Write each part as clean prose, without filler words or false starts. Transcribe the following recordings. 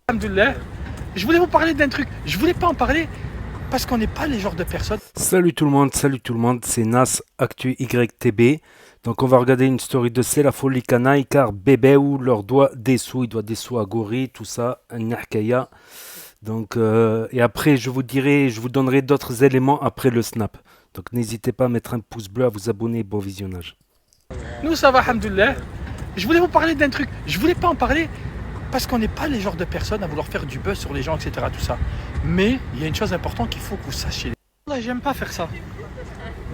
Alhamdoulilah. Je voulais vous parler d'un truc. Je voulais pas en parler parce qu'on n'est pas les genres de personnes. Salut tout le monde, c'est Nas Actu YTB. Donc on va regarder une story de C'est la folie canaille car bébé ou leur doit des sous, il doit des sous à Gori, tout ça, Nahkaya. Donc et après je vous donnerai d'autres éléments après le snap. Donc n'hésitez pas à mettre un pouce bleu, à vous abonner, bon visionnage. Nous ça va, alhamdoulilah. Je voulais vous parler d'un truc. Je voulais pas en parler parce qu'on n'est pas les genres de personnes à vouloir faire du buzz sur les gens, etc. Tout ça. Mais il y a une chose importante qu'il faut que vous sachiez. Wallah, j'aime pas faire ça.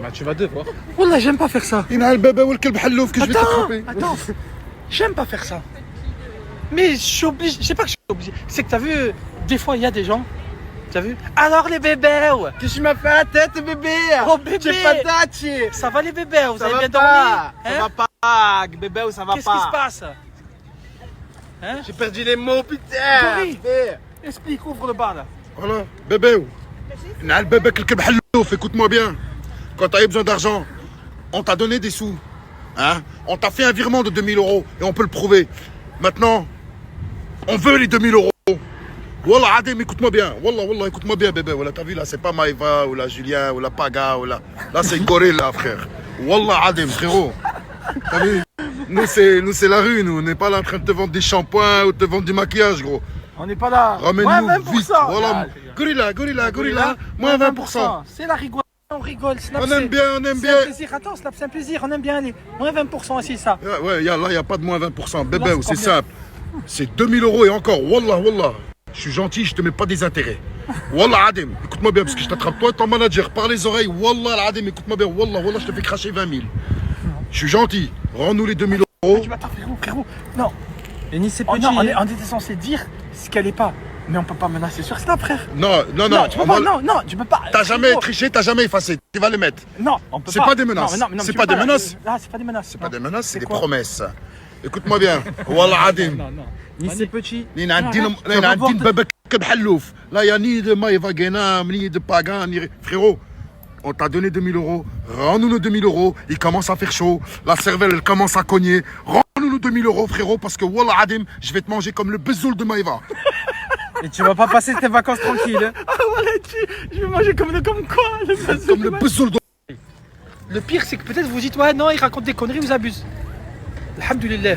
Bah tu vas devoir. Wallah, j'aime pas faire ça. Il a le bébé ou le kelb hallouf que je vais t'attraper. Attends, j'aime pas faire ça. Mais je suis obligé, je sais pas que je suis obligé. C'est que t'as vu, des fois il y a des gens, t'as vu. Alors les bébés, ouais. Qu'est-ce que tu m'as fait la tête bébé? Oh bébé, J'ai pas d'attitude. ça va les bébés, vous Ça avez va bien pas. dormi, Ça hein? va pas, bébé ou ça va Qu'est-ce qui se pas? passe? Hein? J'ai perdu les mots putain. Gori. Bébé. Explique, ouvre le bar là. Voilà, bébé. Il a le bébé le kelb hallouf, écoute-moi bien. Quand t'as eu besoin d'argent, on t'a donné des sous. Hein? On t'a fait un virement de 2000 € et on peut le prouver. Maintenant, on veut les 2000 €. Wallah, Adem, écoute-moi bien. Wallah, écoute-moi bien, bébé. Voilà, t'as vu là, c'est pas Maïva ou la Julien ou la Paga ou la. Là, c'est Gorille, là, frère. Wallah, Adem, frérot. T'as vu? Nous, c'est la rue, nous. On n'est pas là en train de te vendre des shampoings ou de te vendre du maquillage, gros. On n'est pas là. Ramène-nous Moins vite. 20%. Voilà. Gorilla, moins 20%. C'est la rigole. On rigole. Snap, On aime bien, c'est un plaisir. Attends, Snap, c'est un plaisir. On aime bien aller. Moins 20%, c'est ça. Ouais, là, il n'y a pas de moins 20%. Bébé, Là, c'est c'est simple. C'est 2000 € et encore. Wallah. Je suis gentil, je te mets pas des intérêts. Wallah, Adem, écoute-moi bien, parce que je t'attrape toi et ton manager par les oreilles. Wallah, Adem, écoute-moi bien. Wallah, je te fais cracher 20 000. Je suis gentil. Rends-nous les 2000 €. Tu m'attends, frérot. Non. Et ni c'est Oh, non, on était censé dire ce qu'elle est pas. Mais on peut pas menacer sur Snap, frère. Non. Tu peux pas. Non, tu peux pas. T'as jamais triché, t'as jamais effacé. Tu vas les mettre. Non, on peut pas. C'est pas des menaces. Non, C'est tu pas peux des menaces. Ah, c'est pas des menaces. C'est pas des menaces, c'est des quoi promesses. Écoute-moi bien. Wallah, Adem. Non. Ni c'est petit. Là, il n'y a ni de Maïva Guénam, ni de Pagan, ni. Frérot, on t'a donné 2000 €. Rends-nous nos 2000 €. Il commence à faire chaud. La cervelle, elle commence à cogner. Rends-nous nos 2000 €, frérot, parce que Wallah Adim, je vais te manger comme le bezoul de Maïva. Et tu vas pas passer tes vacances tranquille. Hein. Ah, voilà, je vais manger comme quoi Comme le bezoul de. Le pire, c'est que peut-être vous dites, ouais, non, il raconte des conneries, vous abuse. Alhamdulillah,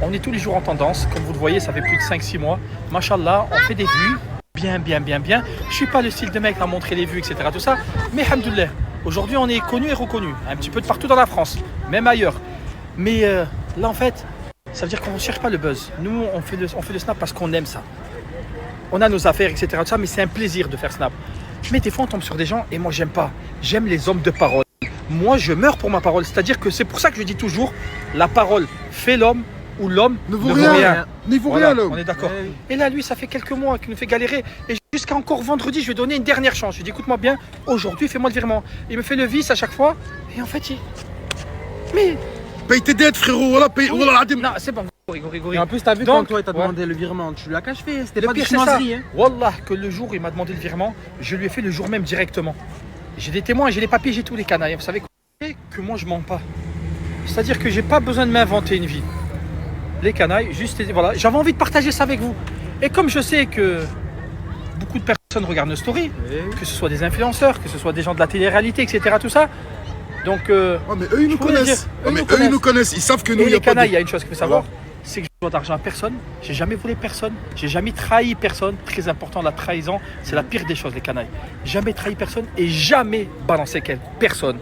on est tous les jours en tendance. Comme vous le voyez, ça fait plus de 5-6 mois. Machallah, on fait des vues. Bien. Je suis pas le style de mec à montrer les vues, etc. Tout ça. Mais alhamdulillah, aujourd'hui, on est connu et reconnu. Un petit peu de partout dans la France, même ailleurs. Mais là, en fait, ça veut dire qu'on ne cherche pas le buzz. Nous, on fait le snap parce qu'on aime ça. On a nos affaires, etc. Tout ça, mais c'est un plaisir de faire snap. Mais des fois, on tombe sur des gens et moi, j'aime pas. J'aime les hommes de parole. Moi, je meurs pour ma parole. C'est-à-dire que c'est pour ça que je dis toujours, la parole fait l'homme ou l'homme Ne vaut rien. Ne vaut Voilà, rien, l'homme. on est d'accord. Ouais. Et là, lui, ça fait quelques mois qu'il nous fait galérer. Et jusqu'à encore vendredi, je lui ai donné une dernière chance. Je lui ai dit, écoute-moi bien, aujourd'hui, fais-moi le virement. Il me fait le vice à chaque fois. Et en fait, Mais, Paye tes dettes, frérot. Wallah, paye. Wallah Adim. non, c'est bon. Gori. Et en plus, t'as vu Donc, quand toi il t'a ouais. demandé le virement, tu l'as caché, c'était Le pas des pire, c'est ça. chinoiseries. Hein. Wallah, que le jour où il m'a demandé le virement, je lui ai fait le jour même directement. J'ai des témoins, j'ai les papiers, j'ai tous les canailles. Vous savez quoi? Que moi, je mens pas. C'est-à-dire que j'ai pas besoin de m'inventer une vie. Les canailles, juste, voilà. J'avais envie de partager ça avec vous. Et comme je sais que beaucoup de personnes regardent nos stories, que ce soit des influenceurs, que ce soit des gens de la télé-réalité, etc. Tout ça. Donc, Oh, mais eux, ils nous je voulais connaissent. dire, Oh, mais eux, ils nous connaissent. Ils savent que nous, et il n'y a les pas canailles, il y de. a une chose qu'il faut savoir, c'est que je dois d'argent à personne. J'ai jamais volé personne. J'ai jamais trahi personne. Très important, la trahison, c'est la pire des choses, les canailles. Jamais trahi personne et jamais balancé personne.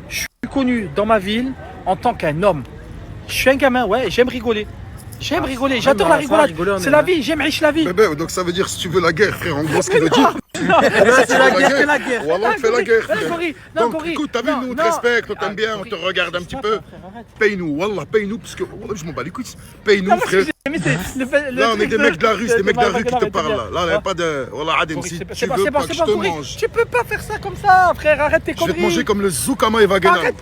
Je suis connu dans ma ville en tant qu'un homme. Je suis un gamin, ouais, j'aime rigoler. J'aime rigoler, j'adore la rigolade. C'est la vie, j'aime riche la vie. Bébé, donc ça veut dire si tu veux la guerre, frère, en gros, ce qu'il veut dire. C'est la guerre, c'est la guerre. Wallah, fais la guerre, frère. Gori, Donc, écoute, t'as vu, nous, on te respecte, on t'aime bien, on te regarde un petit peu. Paye-nous, Wallah, paye-nous, parce que Wallah, je m'en bats les couilles. Paye-nous, frère. Là, on est des mecs de la rue, c'est des mecs de la rue qui te parlent là. Là, il n'y a pas de. Wallah, Adem, si tu veux pas que je te mange, Tu peux pas faire ça comme ça, frère, arrête tes je vais conneries. te manger comme le Zoukama et Vaganam. Arrête,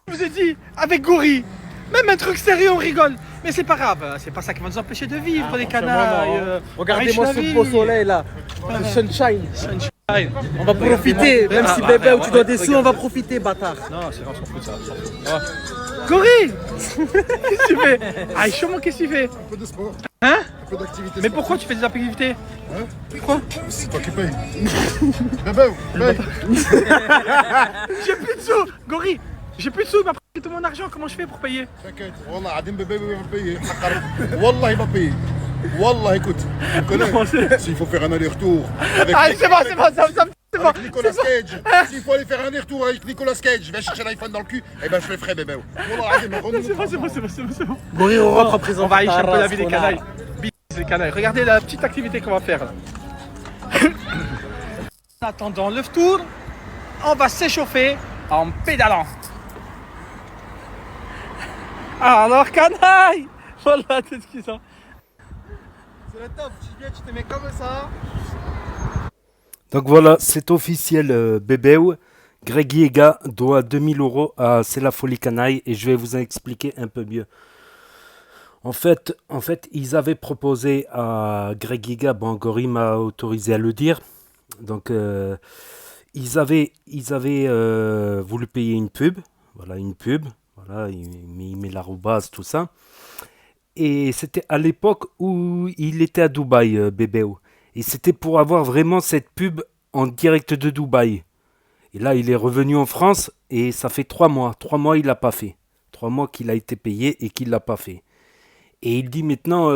je vous ai dit, avec Gori, même un truc sérieux, on rigole. Mais c'est pas grave, c'est pas ça qui va nous empêcher de vivre, les canailles. Regardez-moi riche la ce vie. beau soleil là, le sunshine. Sunshine. On va profiter, même si bébé ou tu dois des sous, on va profiter, bâtard. Non, c'est on s'en fout de ça. Gori, qu'est-ce que tu fais? Ah, comment qu'est-ce que tu fais? Un peu de sport. Hein? Un peu d'activité. Mais pourquoi tu fais des activités? Hein? Pourquoi? C'est toi qui paye. Bébé, paye. J'ai plus de sous, Gori. J'ai plus de sous, il m'a pris tout mon argent. Comment je fais pour payer? T'inquiète, Wallah, Adim bébé va payer. Wallah, il va payer. Wallah, écoute, tu connais. S'il faut faire un aller-retour. Ah, c'est bon, c'est bon, c'est bon. Avec Nicolas Cage. S'il faut aller faire un aller-retour avec Nicolas Cage, va chercher l'iPhone dans le cul, eh ben je le ferai, bébé. Wallah, Adim, C'est bon. Gori, on rentre en prison. On va aïcher un peu la vie des canailles. Bis les canailles. Regardez la petite activité qu'on va faire là. En attendant le tour, on va s'échauffer en pédalant. Alors canaille, voilà tout ce qu'ils ont. C'est le top, tu viens, tu te mets comme ça. Donc voilà, c'est officiel, Bébéou. Greg Yega doit 2000 € à C'est la folie canaille et je vais vous en expliquer un peu mieux. En fait, ils avaient proposé à Greg Yega, bon, Gori m'a autorisé à le dire, donc ils avaient voulu payer une pub, voilà, il met l'arrobase, tout ça. Et c'était à l'époque où il était à Dubaï, Bébéo. Et c'était pour avoir vraiment cette pub en direct de Dubaï. Et là, il est revenu en France et ça fait 3 mois. 3 mois, il l'a pas fait. 3 mois qu'il a été payé et qu'il l'a pas fait. Et il dit maintenant,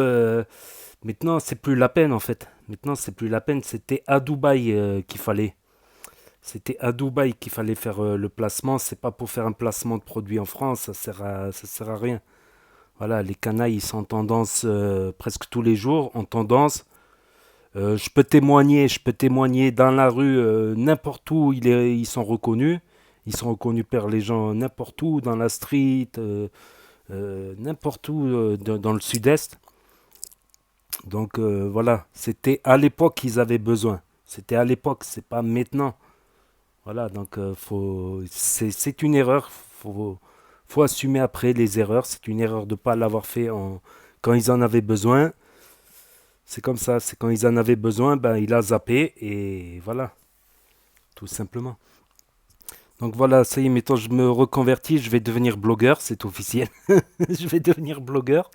c'est plus la peine en fait. Maintenant, c'est plus la peine. C'était à Dubaï qu'il fallait. C'était à Dubaï qu'il fallait faire le placement. C'est pas pour faire un placement de produit en France. Ça sert à rien. Voilà, les canailles, ils sont en tendance presque tous les jours, en tendance. Je peux témoigner dans la rue, n'importe où ils sont reconnus. Ils sont reconnus par les gens n'importe où, dans la street, n'importe où dans le sud-est. Donc voilà, c'était à l'époque qu'ils avaient besoin. C'était à l'époque, c'est pas maintenant. Voilà, donc c'est une erreur. Faut assumer après les erreurs. C'est une erreur de ne pas l'avoir fait quand ils en avaient besoin. C'est comme ça, c'est quand ils en avaient besoin, ben, il a zappé et voilà, tout simplement. Donc voilà, ça y est, maintenant je me reconvertis, je vais devenir blogueur, c'est officiel. Je vais devenir blogueur.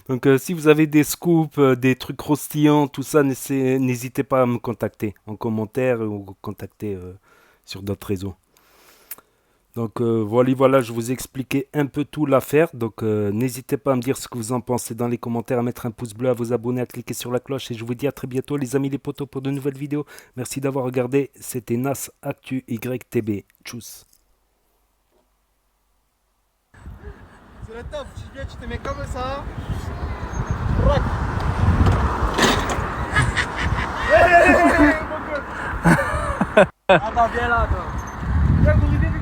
Donc si vous avez des scoops, des trucs croustillants, tout ça, n'hésitez pas à me contacter en commentaire ou contacter sur d'autres réseaux. Donc voilà, je vous ai expliqué un peu tout l'affaire. Donc n'hésitez pas à me dire ce que vous en pensez dans les commentaires, à mettre un pouce bleu, à vous abonner, à cliquer sur la cloche. Et je vous dis à très bientôt les amis les potos pour de nouvelles vidéos. Merci d'avoir regardé. C'était Nas Actu YTB. Tchuss. C'est le top, tu viens, tu te mets comme ça. Attends, viens là, toi. Viens, Gori.